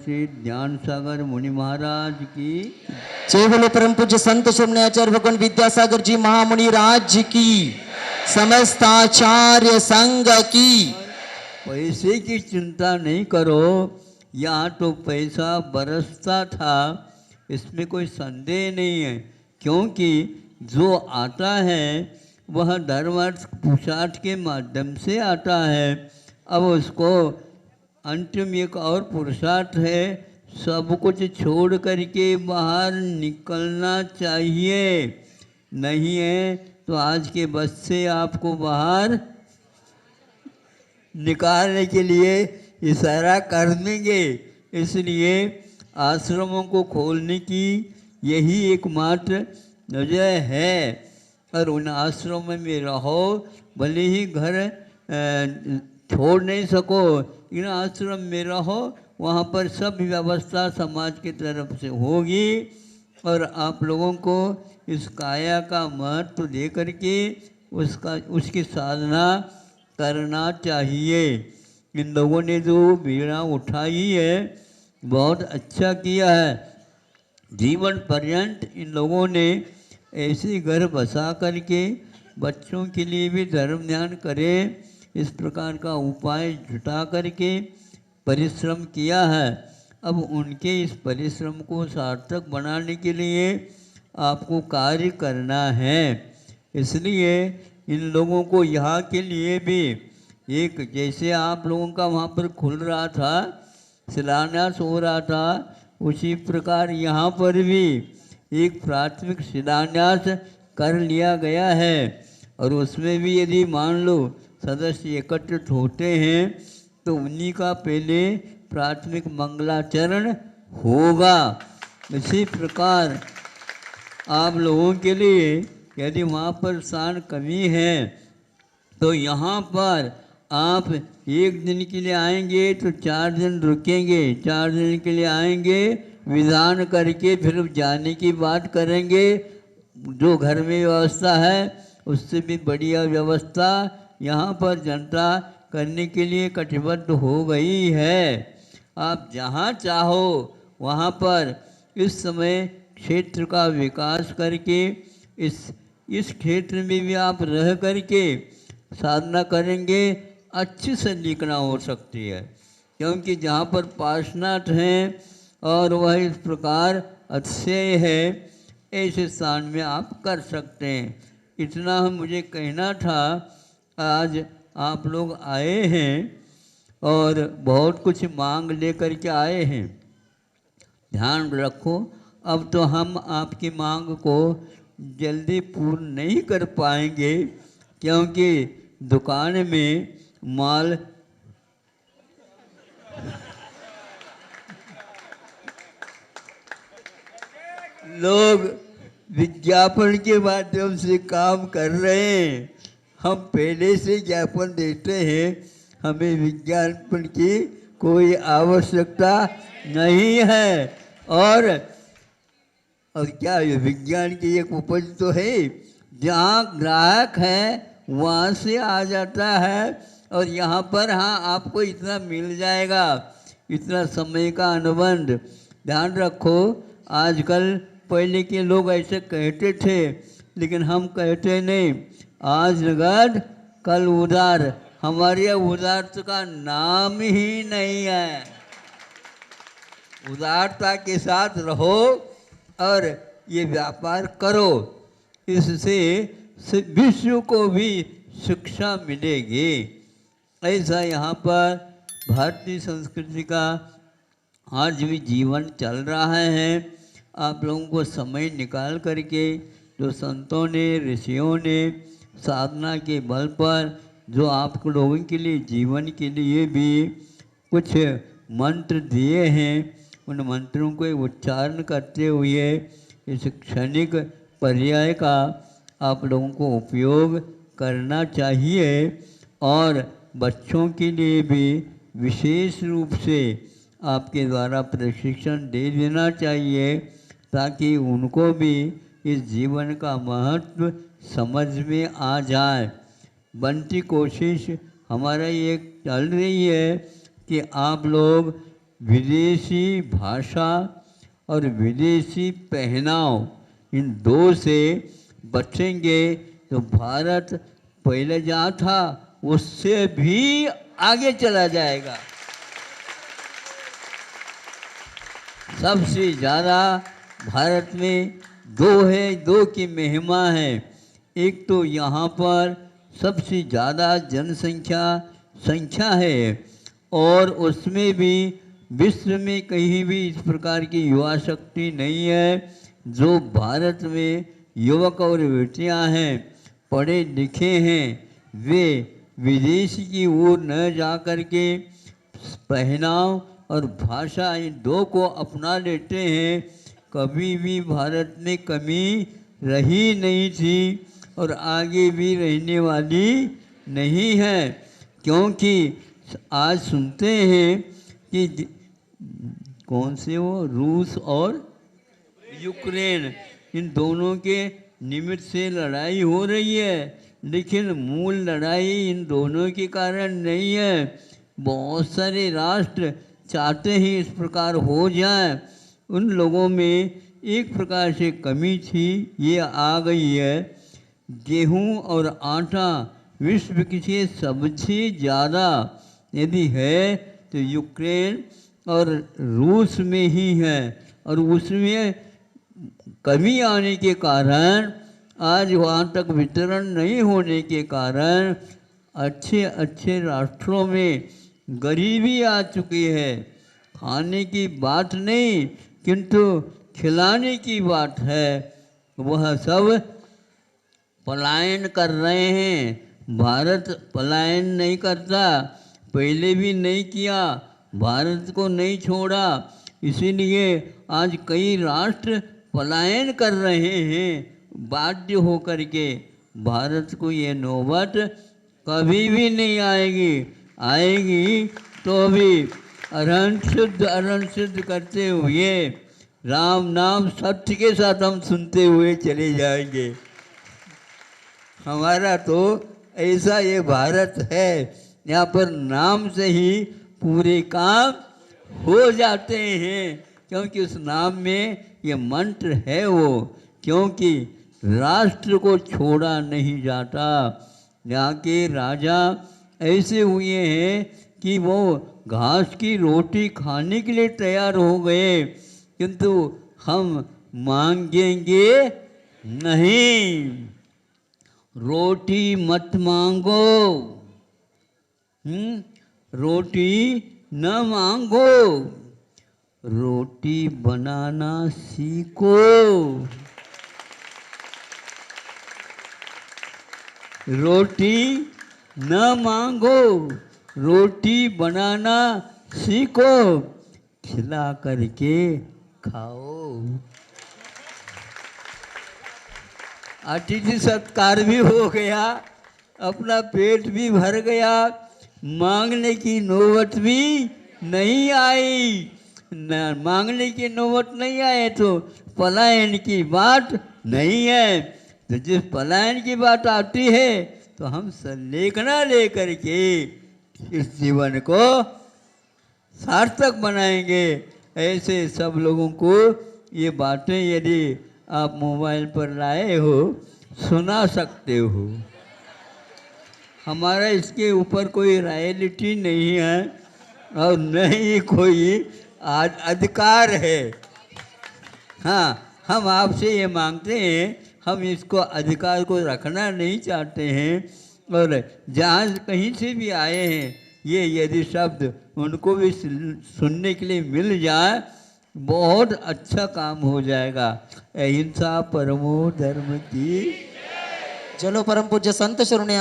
श्री ज्ञान सागर मुनि महाराज की। जय बोलो परम पूज्य संत शिरोमणि आचार्य भगवान विद्यासागर जी महामुनि राज की, समस्त आचार्य संघ की। पैसे की चिंता नहीं करो, यहाँ तो पैसा बरसता था, इसमें कोई संदेह नहीं है। क्योंकि जो आता है वह धर्म अर्थ पुरुषार्थ के माध्यम से आता है। अब उसको अंतिम एक और पुरुषार्थ है, सब कुछ छोड़ करके बाहर निकलना चाहिए। नहीं है तो आज के बस से आपको बाहर निकालने के लिए इशारा कर देंगे। इसलिए आश्रमों को खोलने की यही एकमात्र वजह है। और उन आश्रमों में रहो, भले ही घर छोड़ नहीं सको, इन आश्रम में रहो, वहाँ पर सब व्यवस्था समाज की तरफ से होगी। और आप लोगों को इस काया का महत्व दे करके उसकी साधना करना चाहिए। इन लोगों ने जो बीड़ा उठाई है बहुत अच्छा किया है। जीवन पर्यंत इन लोगों ने ऐसे घर बसा करके बच्चों के लिए भी धर्म ध्यान करें, इस प्रकार का उपाय जुटा करके परिश्रम किया है। अब उनके इस परिश्रम को सार्थक बनाने के लिए आपको कार्य करना है। इसलिए इन लोगों को यहाँ के लिए भी एक, जैसे आप लोगों का वहाँ पर खुल रहा था, शिलान्यास हो रहा था, उसी प्रकार यहाँ पर भी एक प्राथमिक शिलान्यास कर लिया गया है। और उसमें भी यदि मान लो सदस्य एकत्रित होते हैं तो उन्हीं का पहले प्राथमिक मंगलाचरण होगा। इसी प्रकार आप लोगों के लिए यदि वहाँ पर स्थान कमी है तो यहाँ पर आप एक दिन के लिए आएंगे तो 4 दिन रुकेंगे, 4 दिन के लिए आएंगे, विधान करके फिर जाने की बात करेंगे। जो घर में व्यवस्था है उससे भी बढ़िया व्यवस्था यहाँ पर जनता करने के लिए कटिबद्ध हो गई है। आप जहाँ चाहो वहाँ पर इस समय क्षेत्र का विकास करके इस क्षेत्र में भी आप रह करके साधना करेंगे, अच्छी से लिखना हो सकती है। क्योंकि जहाँ पर पार्षनाथ हैं और वह इस प्रकार अतिशय है, ऐसे स्थान में आप कर सकते हैं। इतना मुझे कहना था। आज आप लोग आए हैं और बहुत कुछ मांग लेकर के आए हैं, ध्यान रखो। अब तो हम आपकी मांग को जल्दी पूर्ण नहीं कर पाएंगे, क्योंकि दुकान में माल लोग विज्ञापन के माध्यम से काम कर रहे हैं। हम पहले से ज्ञापन देते हैं, हमें विज्ञापन की कोई आवश्यकता नहीं है। और क्या विज्ञान की एक उपज तो है, जहाँ ग्राहक है वहाँ से आ जाता है। और यहाँ पर हाँ आपको इतना मिल जाएगा, इतना समय का अनुबंध। ध्यान रखो, आजकल पहले के लोग ऐसे कहते थे, लेकिन हम कहते नहीं। आज नगद कल उधार, हमारे यहाँ उदारता का नाम ही नहीं है। उदारता के साथ रहो और ये व्यापार करो, इससे विश्व को भी शिक्षा मिलेगी। ऐसा यहाँ पर भारतीय संस्कृति का आज भी जीवन चल रहा है। आप लोगों को समय निकाल करके जो संतों ने, ऋषियों ने साधना के बल पर जो आप लोगों के लिए जीवन के लिए भी कुछ मंत्र दिए हैं, उन मंत्रों को उच्चारण करते हुए इस क्षणिक पर्याय का आप लोगों को उपयोग करना चाहिए। और बच्चों के लिए भी विशेष रूप से आपके द्वारा प्रशिक्षण दे देना चाहिए, ताकि उनको भी इस जीवन का महत्व समझ में आ जाए। बनती कोशिश हमारा ये चल रही है कि आप लोग विदेशी भाषा और विदेशी पहनाव, इन दो से बचेंगे तो भारत पहले जहाँ था उससे भी आगे चला जाएगा। सबसे ज़्यादा भारत में दो की महिमा है। एक तो यहाँ पर सबसे ज़्यादा संख्या है और उसमें भी विश्व में कहीं भी इस प्रकार की युवा शक्ति नहीं है। जो भारत में युवक और बेटियाँ हैं, पढ़े लिखे हैं, वे विदेश की ओर न जा कर के पहनाव और भाषा इन दो को अपना लेते हैं। कभी भी भारत में कमी रही नहीं थी और आगे भी रहने वाली नहीं है, क्योंकि आज सुनते हैं कि कौन से वो रूस और यूक्रेन, इन दोनों के निमित्त से लड़ाई हो रही है, लेकिन मूल लड़ाई इन दोनों के कारण नहीं है। बहुत सारे राष्ट्र चाहते हैं इस प्रकार हो जाए। उन लोगों में एक प्रकार से कमी थी, ये आ गई है। गेहूं और आटा विश्व की से सबसे ज़्यादा यदि है तो यूक्रेन और रूस में ही है, और उसमें कमी आने के कारण, आज वहाँ तक वितरण नहीं होने के कारण अच्छे राष्ट्रों में गरीबी आ चुकी है। खाने की बात नहीं किंतु खिलाने की बात है। वह सब पलायन कर रहे हैं। भारत पलायन नहीं करता, पहले भी नहीं किया, भारत को नहीं छोड़ा, इसीलिए आज कई राष्ट्र पलायन कर रहे हैं बाध्य होकर के। भारत को ये नौबत कभी भी नहीं आएगी तो भी अरण शुद्ध करते हुए राम नाम सत्य के साथ हम सुनते हुए चले जाएंगे। हमारा तो ऐसा ये भारत है, यहाँ पर नाम से ही पूरे काम हो जाते हैं, क्योंकि उस नाम में ये मंत्र है वो, क्योंकि राष्ट्र को छोड़ा नहीं जाता। यहाँ के राजा ऐसे हुए हैं कि वो घास की रोटी खाने के लिए तैयार हो गए, किंतु हम मांगेंगे नहीं। रोटी मत मांगो, रोटी न मांगो, रोटी बनाना सीखो। रोटी न मांगो, रोटी बनाना सीखो, खिला करके खाओ। अतिथि सत्कार भी हो गया, अपना पेट भी भर गया, मांगने की नौबत भी नहीं आई। न मांगने की नौबत नहीं आए तो पलायन की बात नहीं है। तो जिस पलायन की बात आती है तो हम संलेखना लेकर के इस जीवन को सार्थक बनाएंगे। ऐसे सब लोगों को ये बातें यदि आप मोबाइल पर लाए हो, सुना सकते हो। हमारा इसके ऊपर कोई रॉयल्टी नहीं है और न ही कोई अधिकार है। हाँ, हम आपसे ये मांगते हैं, हम इसको अधिकार को रखना नहीं चाहते हैं, और जहाँ कहीं से भी आए हैं ये यदि शब्द उनको भी सुनने के लिए मिल जाए, बहुत अच्छा काम हो जाएगा। अहिंसा परमो धर्म की। चलो परम पूज्य संत शिरोमणि